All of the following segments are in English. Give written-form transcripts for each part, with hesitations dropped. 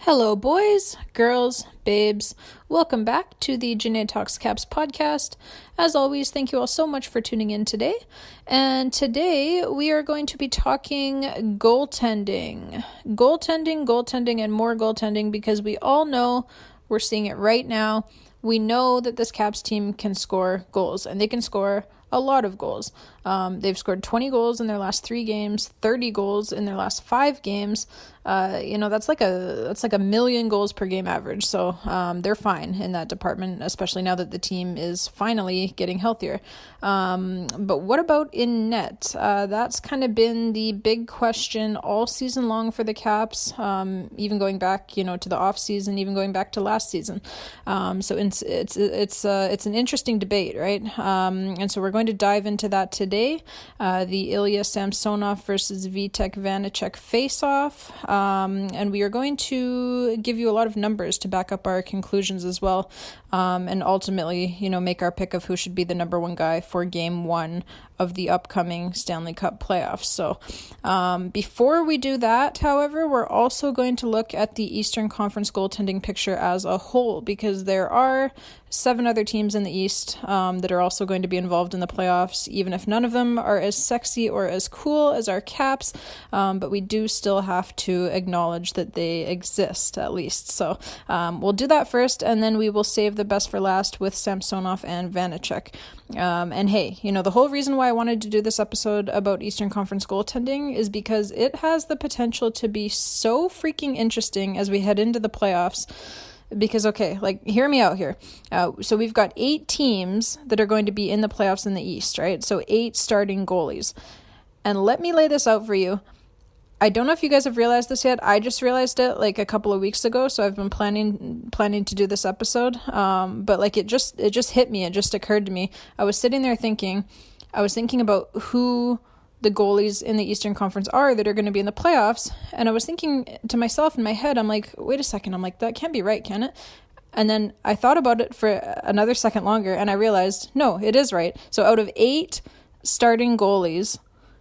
Hello, boys, girls, babes. Welcome back to the Jenaya Talks Caps podcast. As always, thank you all so much for tuning in today. And today we are going to be talking goaltending. Goaltending, and more goaltending because we all know we're seeing it right now. We know that this Caps team can score goals, and they can score a lot of goals. They've scored 20 goals in their last 3 games, 30 goals in their last 5 games. That's like a million goals per game average. So they're fine in that department, especially now that the team is finally getting healthier. But what about in net? That's kind of been the big question all season long for the Caps, even going back, to the off season, even going back to last season. So it's an interesting debate, right? And so we're going to dive into that today. The Ilya Samsonov versus Vitek Vanecek face-off. And we are going to give you a lot of numbers to back up our conclusions as well. And ultimately, make our pick of who should be the number one guy for game 1 of the upcoming Stanley Cup Playoffs. So before we do that, however, we're also going to look at the Eastern Conference goaltending picture as a whole, because there are 7 other teams in the East that are also going to be involved in the playoffs, even if none of them are as sexy or as cool as our Caps, but we do still have to acknowledge that they exist, at least. So we'll do that first, and then we will save the best for last with Samsonov and Vanecek. And hey, the whole reason why I wanted to do this episode about Eastern Conference goaltending is because it has the potential to be so freaking interesting as we head into the playoffs. Because, hear me out here. So we've got 8 teams that are going to be in the playoffs in the East, right? So 8 starting goalies. And let me lay this out for you. I don't know if you guys have realized this yet. I just realized it a couple of weeks ago, so I've been planning to do this episode. But it just hit me. It just occurred to me. I was sitting there thinking about who the goalies in the Eastern Conference are that are going to be in the playoffs, and I was thinking to myself in my head, I'm like, wait a second, that can't be right, can it? And then I thought about it for another second longer, and I realized, no, it is right. So out of 8 starting goalies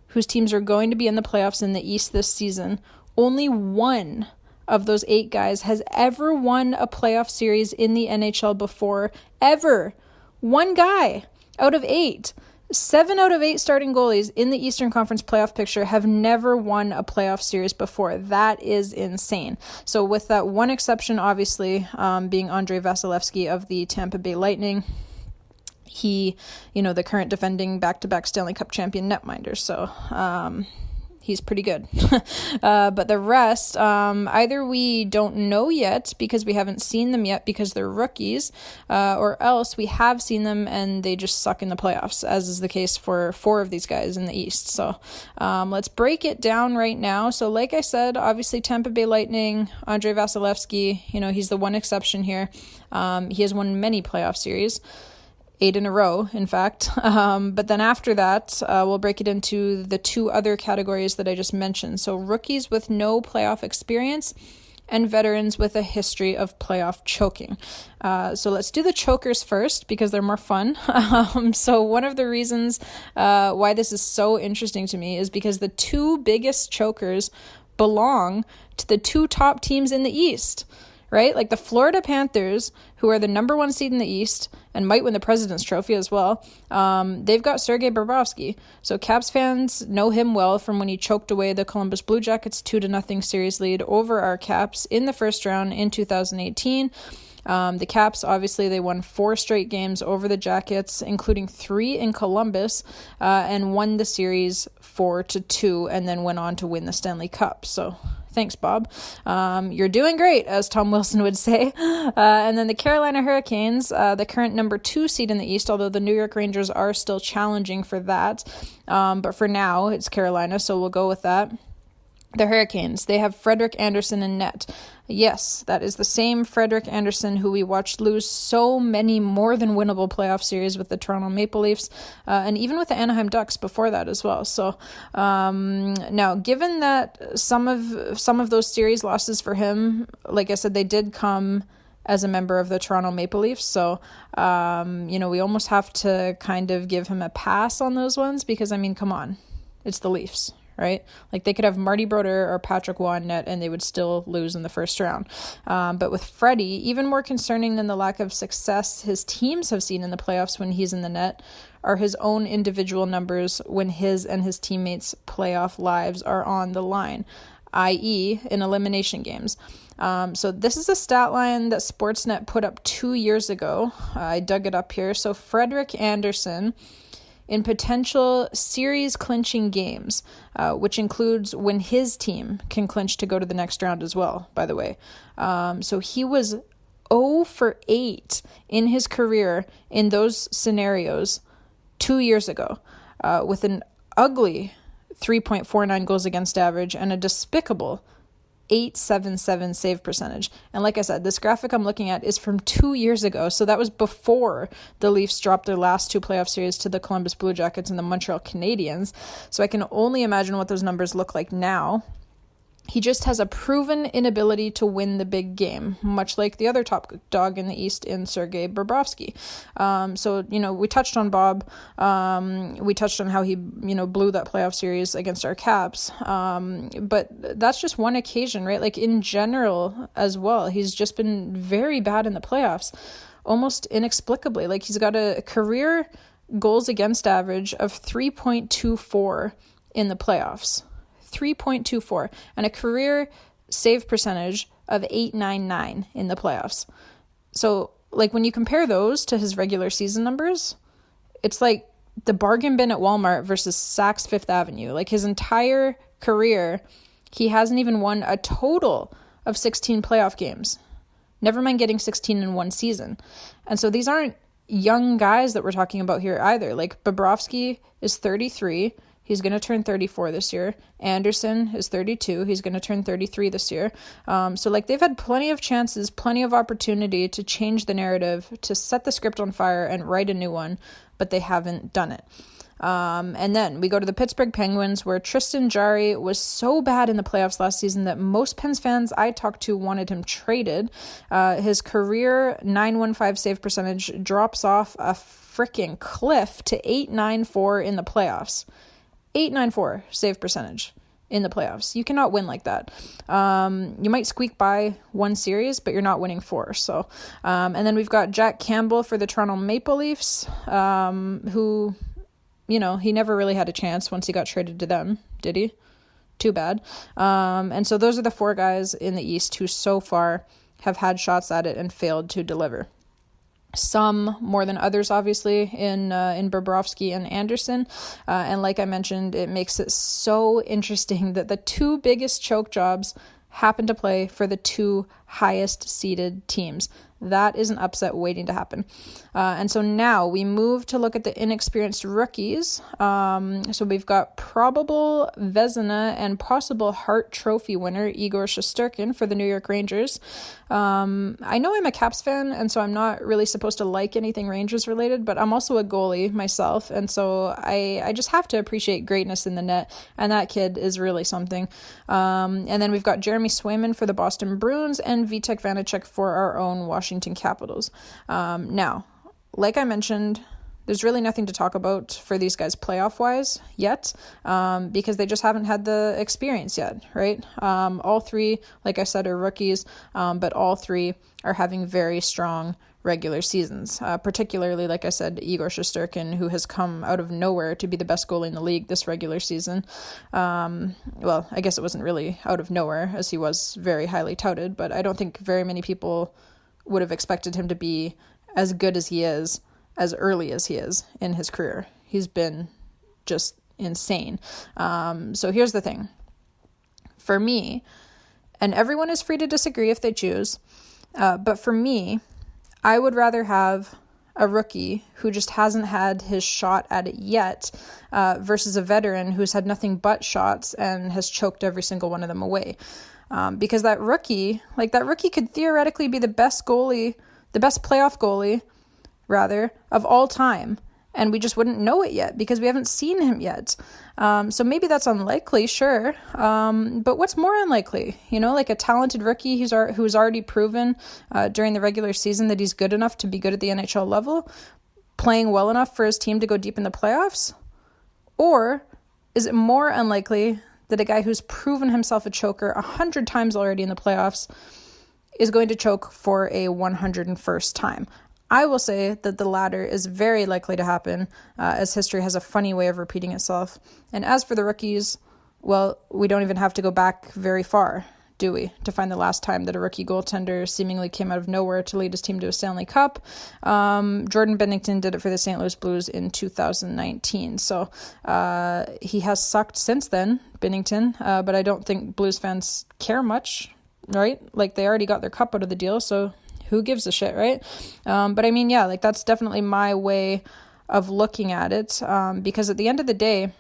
whose teams are going to be in the playoffs in the East this season, only one of those 8 guys has ever won a playoff series in the NHL before, ever. One guy out of 8. 7 out of 8 starting goalies in the Eastern Conference playoff picture have never won a playoff series before. That is insane. So with that one exception, obviously, being Andrei Vasilevsky of the Tampa Bay Lightning, he, the current defending back-to-back Stanley Cup champion netminder. So, he's pretty good. But the rest, either we don't know yet because we haven't seen them yet because they're rookies, or else we have seen them and they just suck in the playoffs, as is the case for 4 of these guys in the East. So let's break it down right now. So like I said, obviously Tampa Bay Lightning, Andrei Vasilevsky, he's the one exception here. He has won many playoff series. 8 in a row, in fact. But then after that, we'll break it into the 2 other categories that I just mentioned. So rookies with no playoff experience and veterans with a history of playoff choking. So let's do the chokers first because they're more fun. So one of the reasons why this is so interesting to me is because the 2 biggest chokers belong to the 2 top teams in the East. Right? Like the Florida Panthers, who are the number 1 seed in the East and might win the President's Trophy as well, they've got Sergei Bobrovsky. So Caps fans know him well from when he choked away the Columbus Blue Jackets 2-0 series lead over our Caps in the first round in 2018. The Caps, obviously, they won 4 straight games over the Jackets, including 3 in Columbus, and won the series 4-2, and then went on to win the Stanley Cup. So thanks, Bob. You're doing great, as Tom Wilson would say. And then the Carolina Hurricanes, the current number 2 seed in the East, although the New York Rangers are still challenging for that. But for now, it's Carolina, so we'll go with that. The Hurricanes, they have Frederik Andersen in net. Yes, that is the same Frederik Andersen who we watched lose so many more than winnable playoff series with the Toronto Maple Leafs, and even with the Anaheim Ducks before that as well. So now, given that some of those series losses for him, like I said, they did come as a member of the Toronto Maple Leafs. So, we almost have to kind of give him a pass on those ones because, come on, it's the Leafs. right? Like they could have Marty Brodeur or Patrick Waugh in net and they would still lose in the first round. But with Freddie, even more concerning than the lack of success his teams have seen in the playoffs when he's in the net are his own individual numbers when his and his teammates' playoff lives are on the line, i.e. in elimination games. So this is a stat line that Sportsnet put up 2 years ago. I dug it up here. So Frederik Andersen, in potential series clinching games, which includes when his team can clinch to go to the next round as well, by the way. So he was 0 for 8 in his career in those scenarios 2 years ago, with an ugly 3.49 goals against average and a despicable 877 save percentage. And like I said, this graphic I'm looking at is from 2 years ago. So that was before the Leafs dropped their last 2 playoff series to the Columbus Blue Jackets and the Montreal Canadiens. So I can only imagine what those numbers look like now. He just has a proven inability to win the big game, much like the other top dog in the East in Sergei Bobrovsky. So, we touched on Bob. We touched on how he, blew that playoff series against our Caps. But that's just one occasion, right? Like in general as well, he's just been very bad in the playoffs, almost inexplicably. Like he's got a career goals against average of 3.24 in the playoffs. 3.24 and a career save percentage of 899 in the playoffs. So like when you compare those to his regular season numbers, it's like the bargain bin at Walmart versus Saks Fifth Avenue. Like his entire career, he hasn't even won a total of 16 playoff games. Never mind getting 16 in one season. And so these aren't young guys that we're talking about here either. Like Bobrovsky is 33. He's going to turn 34 this year. Andersen is 32. He's going to turn 33 this year. So they've had plenty of chances, plenty of opportunity to change the narrative, to set the script on fire and write a new one, but they haven't done it. And then we go to the Pittsburgh Penguins, where Tristan Jarry was so bad in the playoffs last season that most Pens fans I talked to wanted him traded. His career 915 save percentage drops off a freaking cliff to 894 in the playoffs. 894 save percentage in the playoffs. You cannot win like that. You might squeak by one series, but you're not winning 4. So, and then we've got Jack Campbell for the Toronto Maple Leafs, who, he never really had a chance once he got traded to them, did he? Too bad. And so those are the 4 guys in the East who so far have had shots at it and failed to deliver. Some more than others, obviously, in Bobrovsky and Andersen. And like I mentioned, it makes it so interesting that the 2 biggest choke jobs happen to play for the 2 highest seeded teams. That is an upset waiting to happen. And so now we move to look at the inexperienced rookies. So we've got probable Vezina and possible Hart Trophy winner Igor Shesterkin for the New York Rangers. I know I'm a Caps fan, and so I'm not really supposed to like anything Rangers related, but I'm also a goalie myself, and so I just have to appreciate greatness in the net, and that kid is really something. And then we've got Jeremy Swayman for the Boston Bruins and Vitek Vanecek for our own Washington Capitals. Now, like I mentioned, there's really nothing to talk about for these guys playoff-wise yet, because they just haven't had the experience yet, right? All 3, like I said, are rookies, but all 3 are having very strong regular seasons, particularly, like I said, Igor Shesterkin, who has come out of nowhere to be the best goalie in the league this regular season. Well, I guess it wasn't really out of nowhere, as he was very highly touted, but I don't think very many people would have expected him to be as good as he is as early as he is in his career. He's been just insane. So here's the thing. For me, and everyone is free to disagree if they choose, but for me, I would rather have a rookie who just hasn't had his shot at it yet versus a veteran who's had nothing but shots and has choked every single one of them away. Because that rookie could theoretically be the best goalie, the best playoff goalie, rather, of all time. And we just wouldn't know it yet because we haven't seen him yet. So maybe that's unlikely, sure. But what's more unlikely? Like a talented rookie who's already proven during the regular season that he's good enough to be good at the NHL level, playing well enough for his team to go deep in the playoffs? Or is it more unlikely that a guy who's proven himself a choker 100 times already in the playoffs is going to choke for a 101st time? I will say that the latter is very likely to happen, as history has a funny way of repeating itself. And as for the rookies, well, we don't even have to go back very far, do we, to find the last time that a rookie goaltender seemingly came out of nowhere to lead his team to a Stanley Cup. Jordan Bennington did it for the St. Louis Blues in 2019. So he has sucked since then, Bennington, but I don't think Blues fans care much, right? Like, they already got their cup out of the deal, so who gives a shit, right? But I mean, yeah, like, that's definitely my way of looking at it, because at the end of the day,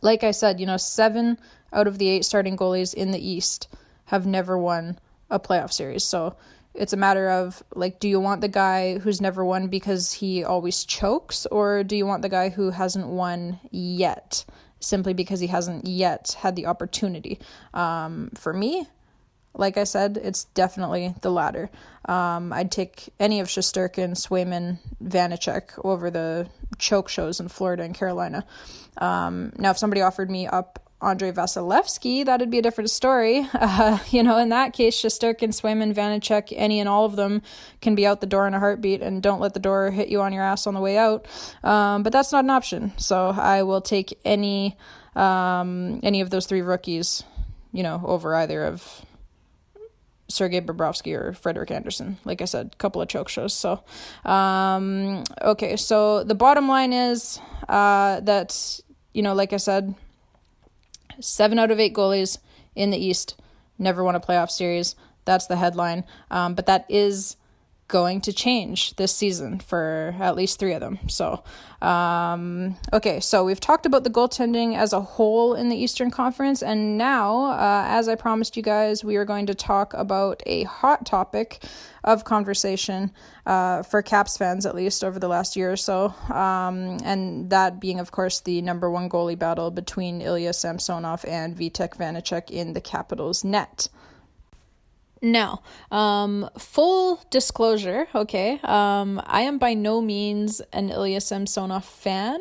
like I said, 7 out of the 8 starting goalies in the East have never won a playoff series. So it's a matter of, like, do you want the guy who's never won because he always chokes, or do you want the guy who hasn't won yet simply because he hasn't yet had the opportunity? For me, like I said, it's definitely the latter. I'd take any of Shesterkin, Swayman, Vanecek over the choke shows in Florida and Carolina. Now, if somebody offered me up Andrei Vasilevsky, that'd be a different story. In that case, Shesterkin, Swayman, Vanecek, any and all of them can be out the door in a heartbeat, and don't let the door hit you on your ass on the way out. But that's not an option. So I will take any of those 3 rookies, over either of Sergei Bobrovsky or Frederik Andersen. Like I said, a couple of choke shows. So, okay. So the bottom line is that, like I said, 7 out of 8 goalies in the East never won a playoff series. That's the headline. But that is going to change this season for at least 3 of them. So, okay, so we've talked about the goaltending as a whole in the Eastern Conference, and now, as I promised you guys, we are going to talk about a hot topic of conversation for Caps fans, at least over the last year or so, and that being, of course, the number 1 goalie battle between Ilya Samsonov and Vitek Vanecek in the Capitals' net. Now, full disclosure, okay, I am by no means an Ilya Samsonov fan.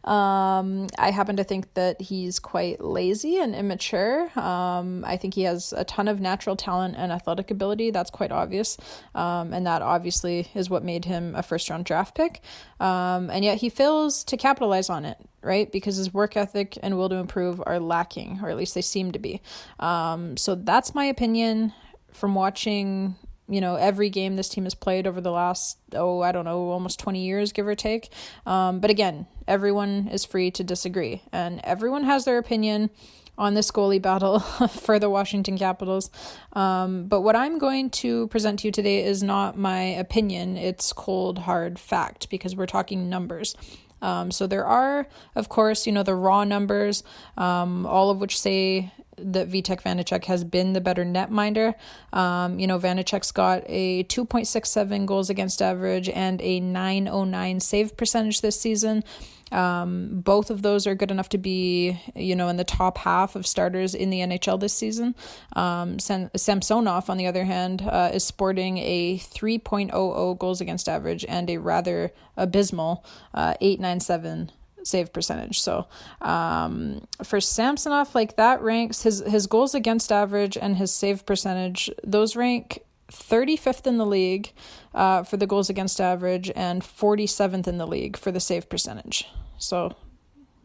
I happen to think that he's quite lazy and immature. I think he has a ton of natural talent and athletic ability. That's quite obvious. And that obviously is what made him a first-round draft pick. And yet he fails to capitalize on it, right? Because his work ethic and will to improve are lacking, or at least they seem to be. So that's my opinion from watching, every game this team has played over the last, almost 20 years, give or take. But again, everyone is free to disagree, and everyone has their opinion on this goalie battle for the Washington Capitals. But what I'm going to present to you today is not my opinion. It's cold, hard fact, because we're talking numbers. So there are, of course, the raw numbers, all of which say that Vitek Vanecek has been the better netminder. Vanecek's got a 2.67 goals against average and a 909 save percentage this season. Both of those are good enough to be, in the top half of starters in the NHL this season. Samsonov, on the other hand, is sporting a 3.00 goals against average and a rather abysmal 897 save percentage. So for Samsonov, like, that ranks his goals against average and his save percentage, those rank 35th in the league for the goals against average and 47th in the league for the save percentage. So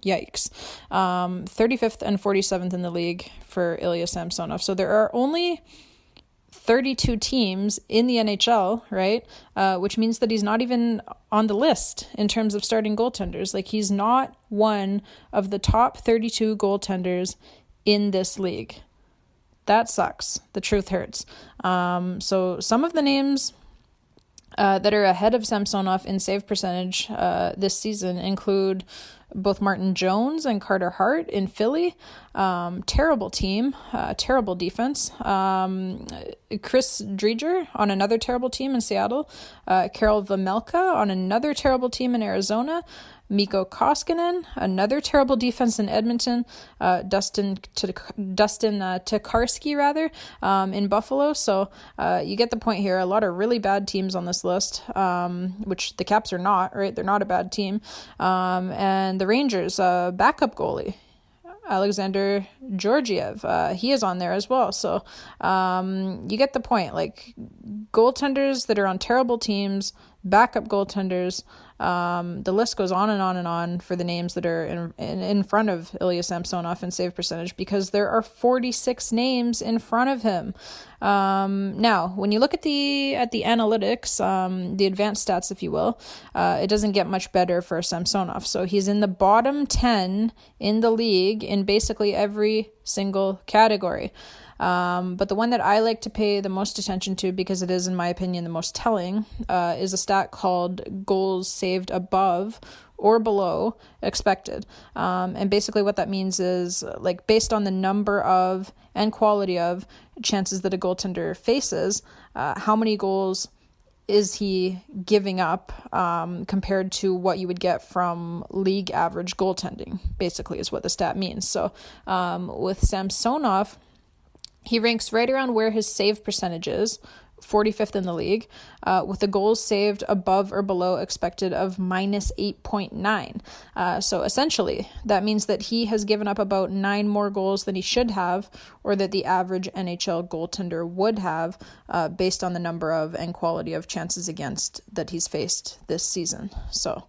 yikes. 35th and 47th in the league for Ilya Samsonov. So there are only 32 teams in the NHL, right? Which means that he's not even on the list in terms of starting goaltenders. Like, he's not one of the top 32 goaltenders in this league. That sucks. The truth hurts. So some of the names that are ahead of Samsonov in save percentage this season include both Martin Jones and Carter Hart in Philly. Terrible team, terrible defense. Chris Driedger on another terrible team in Seattle. Karel Vejmelka on another terrible team in Arizona. Mikko Koskinen, another terrible defense in Edmonton. Dustin Tokarski, in Buffalo. So you get the point here. A lot of really bad teams on this list, which the Caps are not, right? They're not a bad team. And the Rangers, backup goalie Alexander Georgiev. He is on there as well. So you get the point. Like, goaltenders that are on terrible teams, backup goaltenders, the list goes on and on and on for the names that are in front of Ilya Samsonov in save percentage, because there are 46 names in front of him. Now, when you look at the analytics, the advanced stats, if you will, it doesn't get much better for Samsonov. So he's in the bottom 10 in the league in basically every single category. But the one that I like to pay the most attention to, because it is, in my opinion, the most telling, is a stat called goals saved above or below expected. And basically what that means is, like, based on the number of and quality of chances that a goaltender faces, how many goals is he giving up compared to what you would get from league average goaltending, basically is what the stat means. So with Samsonov, he ranks right around where his save percentage is, 45th in the league, with the goals saved above or below expected of minus 8.9. So essentially, that means that he has given up about 9 more goals than he should have, or that the average NHL goaltender would have, based on the number of and quality of chances against that he's faced this season. So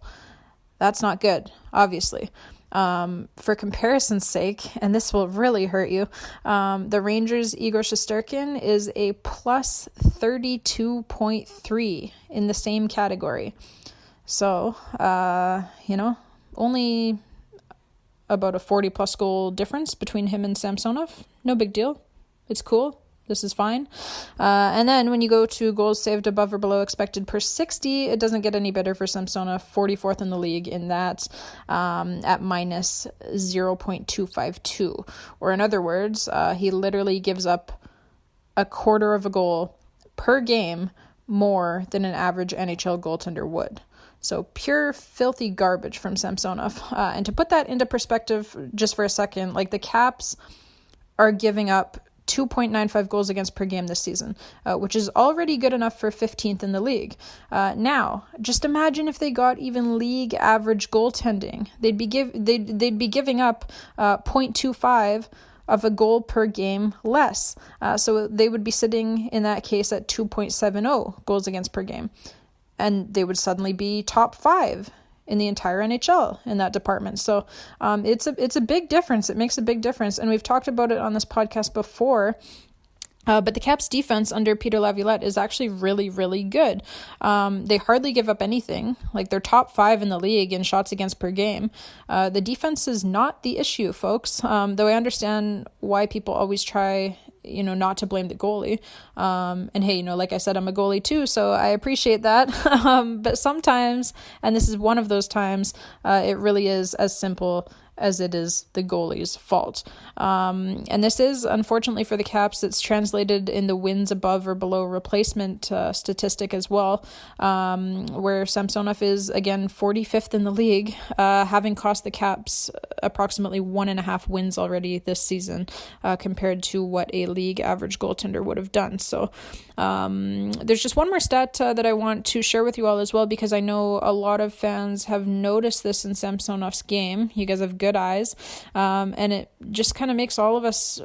that's not good, obviously. For comparison's sake, and this will really hurt you, the Rangers' Igor Shesterkin is a plus 32.3 in the same category. So, only about a 40-plus goal difference between him and Samsonov. No big deal. It's cool. This is fine. And then when you go to goals saved above or below expected per 60, it doesn't get any better for Samsonov, 44th in the league in that, at minus 0.252. Or in other words, he literally gives up a quarter of a goal per game more than an average NHL goaltender would. So pure filthy garbage from Samsonov. And to put that into perspective just for a second, like, the Caps are giving up 2.95 goals against per game this season, which is already good enough for 15th in the league. Now, just imagine if they got even league average goaltending. They'd be giving up 0.25 of a goal per game less. So they would be sitting in that case at 2.70 goals against per game, and they would suddenly be top 5 in the entire NHL in that department. So it's a big difference. It makes a big difference. And we've talked about it on this podcast before. But the Caps defense under Peter Laviolette is actually really, really good. They hardly give up anything. Like, they're top 5 in the league in shots against per game. The defense is not the issue, folks. Though I understand why people always try, not to blame the goalie. And hey, like I said, I'm a goalie too, so I appreciate that. But sometimes, and this is one of those times, it really is as simple as it is the goalie's fault. And this is, unfortunately for the Caps, it's translated in the wins above or below replacement statistic as well, where Samsonov is, again, 45th in the league, having cost the Caps approximately 1.5 wins already this season, compared to what a league average goaltender would have done. So there's just one more stat that I want to share with you all as well, because I know a lot of fans have noticed this in Samsonov's game. You guys have good eyes, and it just kind of makes all of us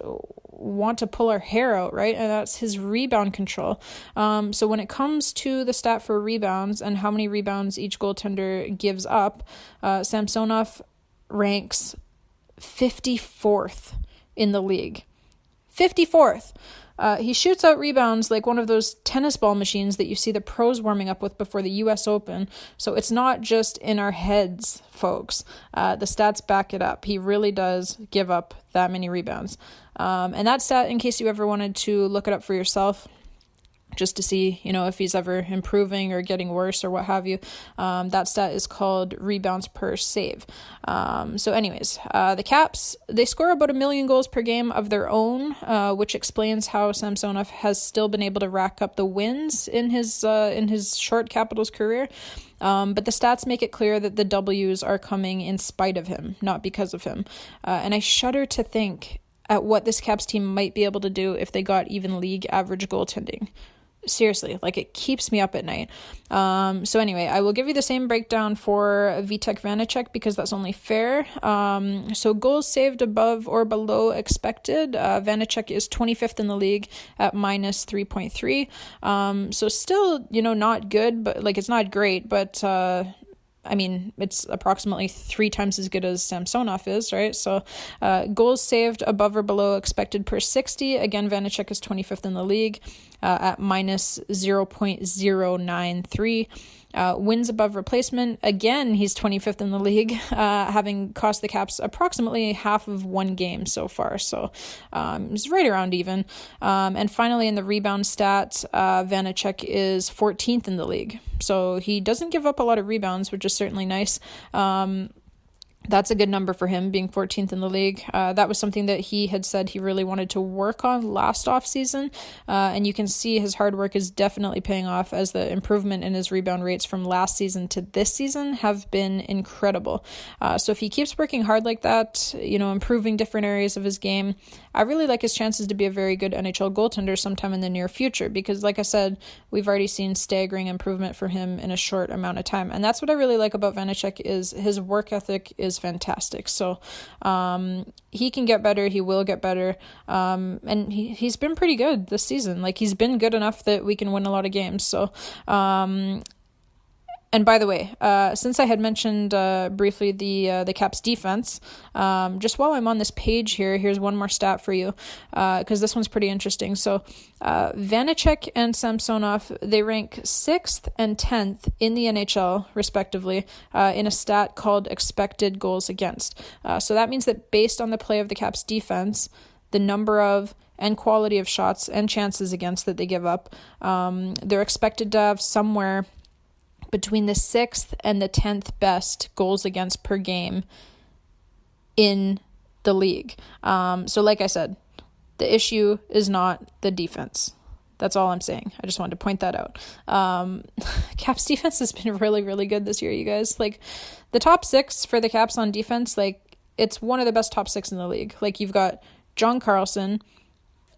want to pull our hair out, right? And that's his rebound control. So when it comes to the stat for rebounds and how many rebounds each goaltender gives up, Samsonov ranks 54th in the league. 54th. He shoots out rebounds like one of those tennis ball machines that you see the pros warming up with before the US Open. So it's not just in our heads, folks. The stats back it up. He really does give up that many rebounds. And that stat, in case you ever wanted to look it up for yourself, just to see, if he's ever improving or getting worse or what have you. That stat is called rebounds per save. So anyways, the Caps, they score about 1 million goals per game of their own, which explains how Samsonov has still been able to rack up the wins in his short Capitals career. But the stats make it clear that the W's are coming in spite of him, not because of him. And I shudder to think at what this Caps team might be able to do if they got even league average goaltending. Seriously, like it keeps me up at night. So anyway, I will give you the same breakdown for Vitek Vanecek because that's only fair. So goals saved above or below expected. Vanecek is 25th in the league at minus 3.3. So still, not good, but like it's not great, but it's approximately 3 times as good as Samsonov is, right? So goals saved above or below expected per 60. Again, Vanecek is 25th in the league at minus 0.093. Wins above replacement. Again, he's 25th in the league, having cost the Caps approximately half of one game so far. So he's right around even. And finally, in the rebound stat, Vanecek is 14th in the league. So he doesn't give up a lot of rebounds, which is certainly nice. That's a good number for him, being 14th in the league. That was something that he had said he really wanted to work on last offseason. And you can see his hard work is definitely paying off as the improvement in his rebound rates from last season to this season have been incredible. So if he keeps working hard like that, improving different areas of his game, I really like his chances to be a very good NHL goaltender sometime in the near future because, like I said, we've already seen staggering improvement for him in a short amount of time. And that's what I really like about Vanecek is his work ethic is fantastic. So he can get better. He will get better. And he's been pretty good this season. Like he's been good enough that we can win a lot of games. So and by the way, since I had mentioned briefly the Caps defense, just while I'm on this page here, here's one more stat for you, because this one's pretty interesting. So Vanecek and Samsonov, they rank 6th and 10th in the NHL, respectively, in a stat called expected goals against. So that means that based on the play of the Caps defense, the number of and quality of shots and chances against that they give up, they're expected to have somewhere between the 6th and the 10th best goals against per game in the league. So like I said, the issue is not the defense. That's all I'm saying. I just wanted to point that out. Caps defense has been really, really good this year, you guys. Like the top 6 for the Caps on defense, like it's one of the best top 6 in the league. Like you've got John Carlson,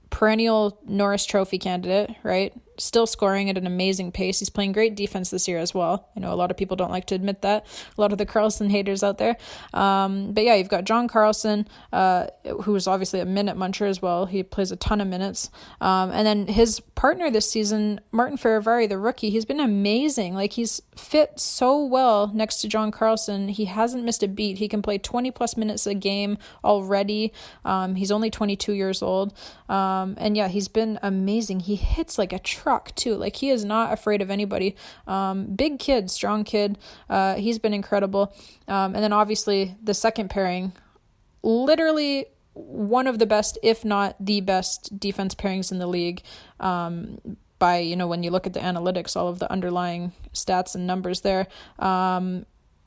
perennial Norris Trophy candidate, right? Still scoring at an amazing pace. He's playing great defense this year as well. I know a lot of people don't like to admit that. A lot of the Carlson haters out there. But yeah, you've got John Carlson, who is obviously a minute muncher as well. He plays a ton of minutes. And then his partner this season, Martin Ferrari, the rookie, he's been amazing. Like he's fit so well next to John Carlson. He hasn't missed a beat. He can play 20 plus minutes a game already. He's only 22 years old. And yeah, he's been amazing. He hits like a truck too. Like he is not afraid of anybody. Big kid, strong kid. He's been incredible. And then obviously the second pairing, literally one of the best, if not the best defense pairings in the league. By, when you look at the analytics, all of the underlying stats and numbers there.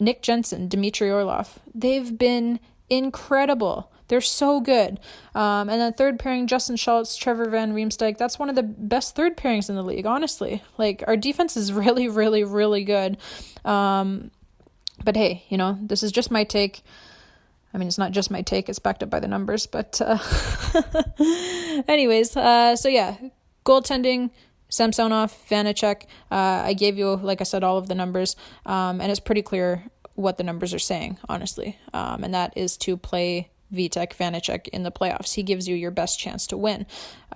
Nick Jensen, Dmitry Orlov, they've been incredible. They're so good. And then third pairing, Justin Schultz, Trevor Van Riemsdyk. That's one of the best third pairings in the league, honestly. Like, our defense is really, really, really good. But hey, this is just my take. I mean, it's not just my take. It's backed up by the numbers. But anyways, so yeah, goaltending, Samsonov, Vanecek. I gave you, like I said, all of the numbers. And it's pretty clear what the numbers are saying, honestly. And that is to play Vitek Vanecek in the playoffs. He gives you your best chance to win.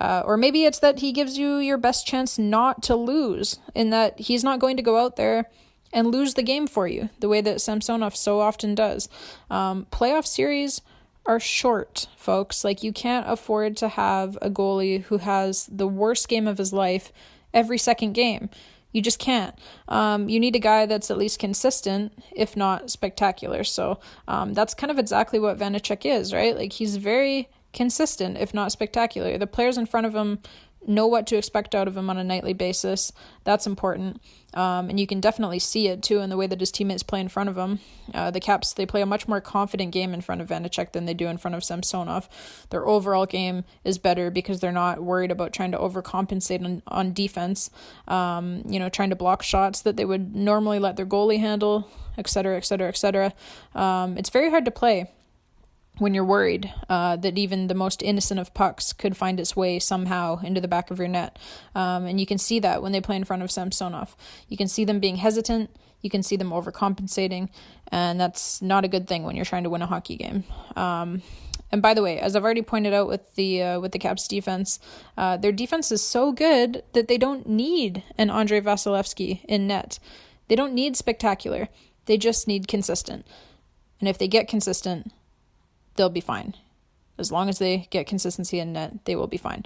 Or maybe it's that he gives you your best chance not to lose, in that he's not going to go out there and lose the game for you, the way that Samsonov so often does. Playoff series are short, folks. Like, you can't afford to have a goalie who has the worst game of his life every second game. You just can't. You need a guy that's at least consistent, if not spectacular. So that's kind of exactly what Vanecek is, right? Like, he's very consistent, if not spectacular. The players in front of him know what to expect out of him on a nightly basis. That's important. And you can definitely see it too in the way that his teammates play in front of him. The Caps, they play a much more confident game in front of Vanecek than they do in front of Samsonov. Their overall game is better because they're not worried about trying to overcompensate on defense, trying to block shots that they would normally let their goalie handle, etc., etc., etc. It's very hard to play when you're worried that even the most innocent of pucks could find its way somehow into the back of your net. And you can see that when they play in front of Samsonov. You can see them being hesitant. You can see them overcompensating. And that's not a good thing when you're trying to win a hockey game. And by the way, as I've already pointed out with the Caps defense, their defense is so good that they don't need an Andrei Vasilevsky in net. They don't need spectacular. They just need consistent. And if they get consistent, they'll be fine. As long as they get consistency in net, they will be fine.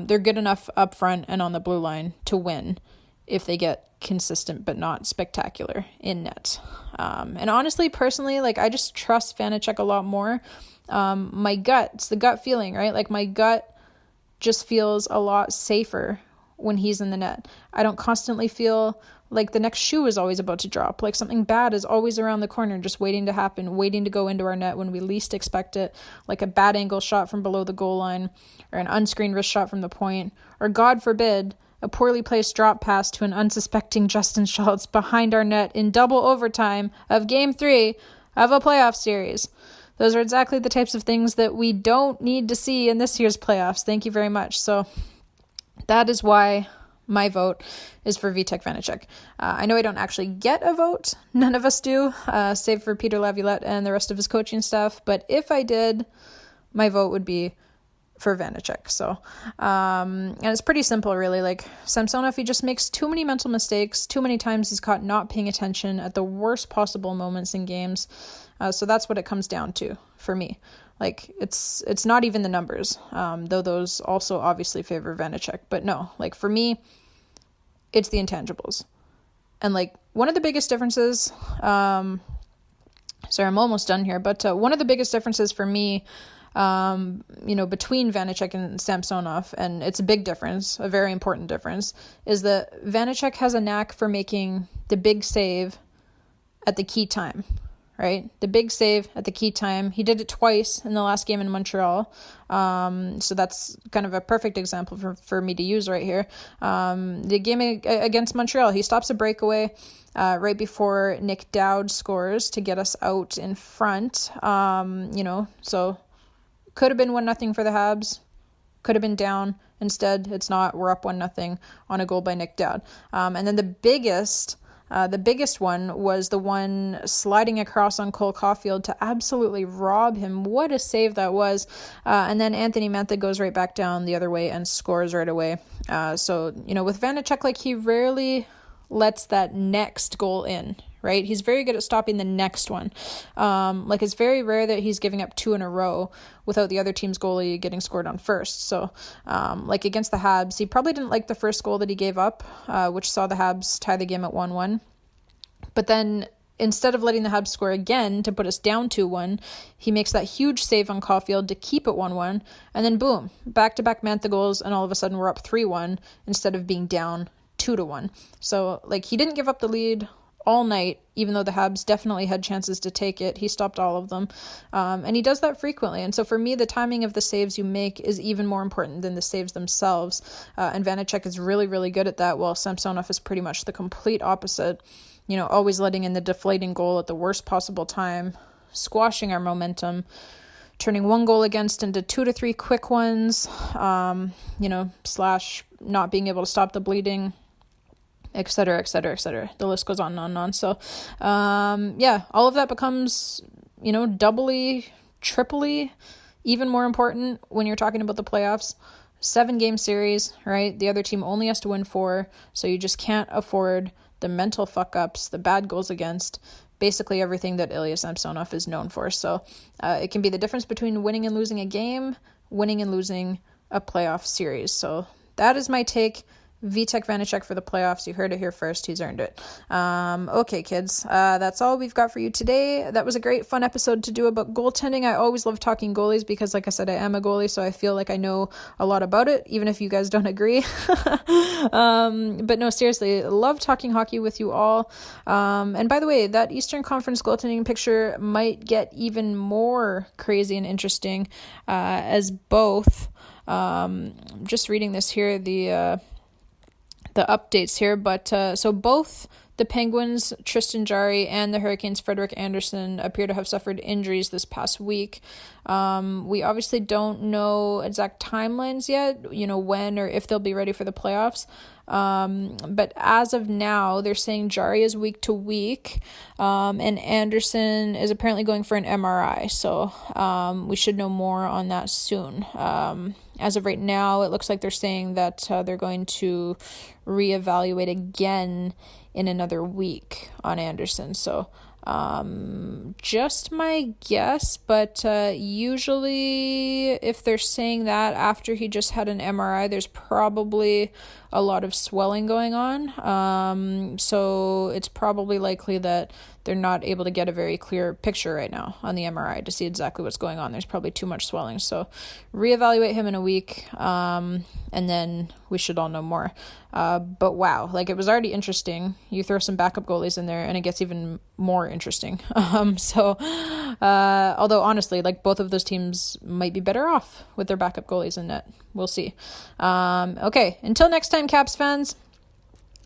They're good enough up front and on the blue line to win if they get consistent but not spectacular in net. And honestly, personally, like, I just trust Vanecek a lot more. My gut, it's the gut feeling, right? Like, my gut just feels a lot safer when he's in the net. I don't constantly feel like the next shoe is always about to drop, like something bad is always around the corner, just waiting to happen, waiting to go into our net when we least expect it, like a bad angle shot from below the goal line, or an unscreened wrist shot from the point, or God forbid, a poorly placed drop pass to an unsuspecting Justin Schultz behind our net in double overtime of Game 3 of a playoff series. Those are exactly the types of things that we don't need to see in this year's playoffs. Thank you very much. So that is why my vote is for Vitek Vanecek. I know I don't actually get a vote. None of us do, save for Peter Laviolette and the rest of his coaching staff. But if I did, my vote would be for Vanecek. So, and it's pretty simple, really. Like, Samsonov, he just makes too many mental mistakes. Too many times he's caught not paying attention at the worst possible moments in games. So that's what it comes down to for me. Like, it's not even the numbers, though those also obviously favor Vanecek. But no, like, for me, it's the intangibles. And, like, one of the biggest differences, sorry, I'm almost done here, but one of the biggest differences for me, between Vanecek and Samsonov, and it's a big difference, a very important difference, is that Vanecek has a knack for making the big save at the key time. Right? The big save at the key time. He did it twice in the last game in Montreal. So that's kind of a perfect example for me to use right here. The game against Montreal, he stops a breakaway right before Nick Dowd scores to get us out in front. So could have been 1-0 for the Habs. Could have been down. Instead, it's not. We're up 1-0 on a goal by Nick Dowd. And then the biggest one was the one sliding across on Cole Caulfield to absolutely rob him. What a save that was. And then Anthony Mantha goes right back down the other way and scores right away. So, with Vanecek, like, he rarely lets that next goal in, right? He's very good at stopping the next one. It's very rare that he's giving up 2 in a row without the other team's goalie getting scored on first. So, against the Habs, he probably didn't like the first goal that he gave up, which saw the Habs tie the game at 1-1. But then, instead of letting the Habs score again to put us down 2-1, he makes that huge save on Caulfield to keep it 1-1, and then boom, back-to-back Mantha goals, and all of a sudden we're up 3-1 instead of being down 2-1. So, he didn't give up the lead all night, even though the Habs definitely had chances to take it. He stopped all of them. And he does that frequently. And so for me, the timing of the saves you make is even more important than the saves themselves. And Vanecek is really, really good at that, while Samsonov is pretty much the complete opposite. Always letting in the deflating goal at the worst possible time, squashing our momentum, turning one goal against into 2 to 3 quick ones, / not being able to stop the bleeding, et cetera, et cetera, et cetera. The list goes on and on and on. So, all of that becomes, doubly, triply, even more important when you're talking about the playoffs. 7-game series, right? The other team only has to win 4, so you just can't afford the mental fuck-ups, the bad goals against, basically everything that Ilya Samsonov is known for. So it can be the difference between winning and losing a game, winning and losing a playoff series. So that is my take. Vitek Vanecek for the playoffs. You heard it here first. He's earned it. Okay, kids. That's all we've got for you today. That was a great, fun episode to do about goaltending. I always love talking goalies because, like I said, I am a goalie, so I feel like I know a lot about it, even if you guys don't agree. But no, seriously, love talking hockey with you all. And by the way, that Eastern Conference goaltending picture might get even more crazy and interesting as both. Just reading this here, the updates here, but so both The Penguins, Tristan Jarry, and the Hurricanes, Frederik Andersen, appear to have suffered injuries this past week. We obviously don't know exact timelines yet, when or if they'll be ready for the playoffs. But as of now, they're saying Jarry is week to week, and Andersen is apparently going for an MRI. So we should know more on that soon. As of right now, it looks like they're saying that they're going to reevaluate again in another week on Andersen. So just my guess, but usually if they're saying that after he just had an MRI, there's probably a lot of swelling going on. So it's probably likely that they're not able to get a very clear picture right now on the MRI to see exactly what's going on. There's probably too much swelling. So reevaluate him in a week, and then we should all know more. But wow, it was already interesting. You throw some backup goalies in there and it gets even more interesting. Although honestly, both of those teams might be better off with their backup goalies in net. We'll see. Okay, until next time, Caps fans.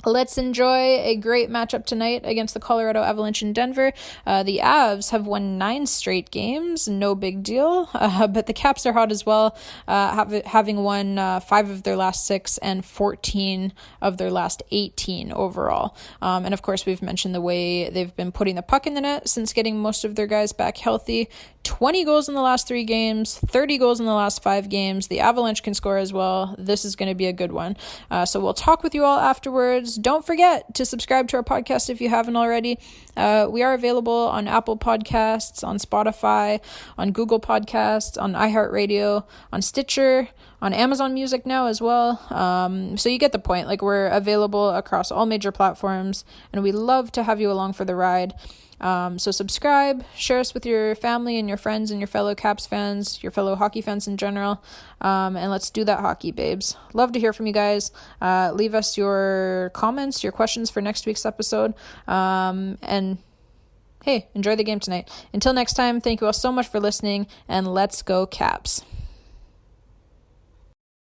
Let's enjoy a great matchup tonight against the Colorado Avalanche in Denver. The Avs have won 9 straight games, no big deal, but the Caps are hot as well, having won 5 of their last 6 and 14 of their last 18 overall. And of course, we've mentioned the way they've been putting the puck in the net since getting most of their guys back healthy. 20 goals in the last 3 games, 30 goals in the last 5 games. The Avalanche can score as well. This is going to be a good one. So we'll talk with you all afterwards. Don't forget to subscribe to our podcast if you haven't already. We are available on Apple Podcasts, on Spotify, on Google Podcasts, on iHeartRadio, on Stitcher, on Amazon Music now as well. So you get the point. We're available across all major platforms, and we love to have you along for the ride. So subscribe, share us with your family and your friends and your fellow Caps fans, your fellow hockey fans in general, and let's do that hockey, babes. Love to hear from you guys. Leave us your comments, your questions for next week's episode, and hey, enjoy the game tonight. Until next time, thank you all so much for listening, and let's go Caps.